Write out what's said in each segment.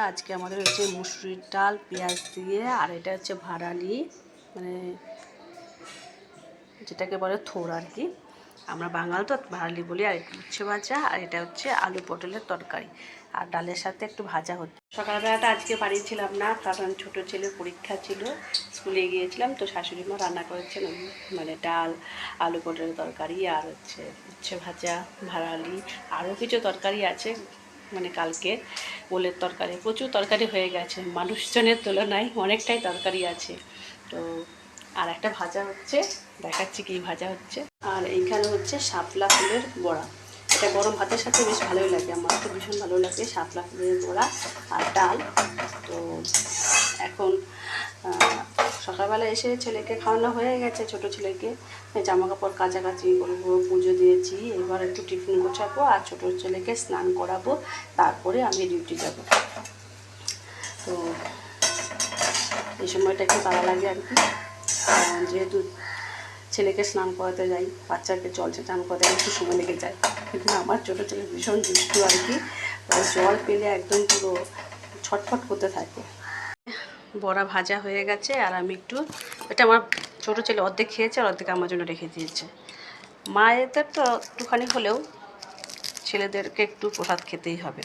আজকে আমাদের হচ্ছে মুসুরির ডাল পেঁয়াজ দিয়ে, আর এটা হচ্ছে ভাড়ালি, মানে যেটাকে বলে থোড় আর কি। আমরা বাঙাল তো ভাড়ালি বলি। আর একটু উচ্ছে ভাজা, আর এটা হচ্ছে আলু পটলের তরকারি, আর ডালের সাথে একটু ভাজা হচ্ছে। সকালবেলাটা আজকে বাড়ি ছিলাম না, কারণ ছোটো ছেলের পরীক্ষা ছিল, স্কুলে গিয়েছিলাম। তো শাশুড়ি মা রান্না করেছেন মানে ডাল, আলু পটলের তরকারি, আর হচ্ছে উচ্ছে ভাজা, ভাড়ালি, আরও কিছু তরকারি আছে, মানে কালকে ওলের তরকারি, প্রচুর তরকারি হয়ে গেছে, মানুষজনের তুলনায় অনেকটাই তরকারি আছে। তো আর একটা ভাজা হচ্ছে, দেখাচ্ছি কি ভাজা হচ্ছে। আর এইখানে হচ্ছে শাপলা ফুলের বড়া, এটা গরম ভাতের সাথে বেশ ভালোই লাগে, আমার তো ভীষণ ভালো লাগে শাপলা ফুলের বড়া আর ডাল। তো এখন সকালবেলা এসে ছেলেকে খাওয়ানো হয়ে গেছে, ছোটো ছেলেকে জামা কাপড় কাচাকাচি করবো, পুজো দিয়েছি, এবার একটু টিফিন গোছাবো আর ছোটো ছেলেকে স্নান করাবো, তারপরে আমি ডিউটি যাব। তো এই সময়টা একটু তাড়া লাগে আর কি, যেহেতু ছেলেকে স্নান করাতে যাই, বাচ্চাকে জলছে স্নান করাতে একটু সময় লেগে যায়। কিন্তু আমার ছোটো ছেলে ভীষণ দুষ্টু আর কি, জল পেলে একদম পুরো ছটফট করতে থাকে। বড়া ভাজা হয়ে গেছে, আর আমি একটু, এটা আমার ছোটো ছেলে অর্ধেক খেয়েছে আর অর্ধেক আমার জন্য রেখে দিয়েছে। মায়েদের তো একটুখানি হলেও ছেলেদেরকে একটু প্রসাদ খেতেই হবে,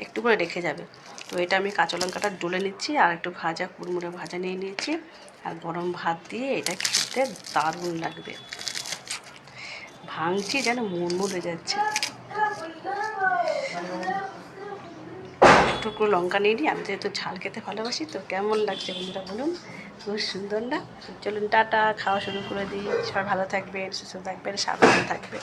একটু করে রেখে যাবে। তো এটা আমি কাঁচা লঙ্কাটা ডলে নিচ্ছি, আর একটু ভাজা কুড়মুড়ে ভাজা নিয়ে নিয়েছি, আর গরম ভাত দিয়ে এটা খেতে দারুণ লাগবে। ভাঙছি যেন মুড়মুড় হয়ে যাচ্ছে। একটু করে লঙ্কা নিয়ে নিই, আমি তো একটু ঝাল খেতে ভালোবাসি। তো কেমন লাগছে বন্ধুরা বলুন, খুব সুন্দর না? চলুন টাটা, খাওয়া শুরু করে দিই। সবাই ভালো থাকবেন, সুস্থ থাকবেন, সাবধানে থাকবেন।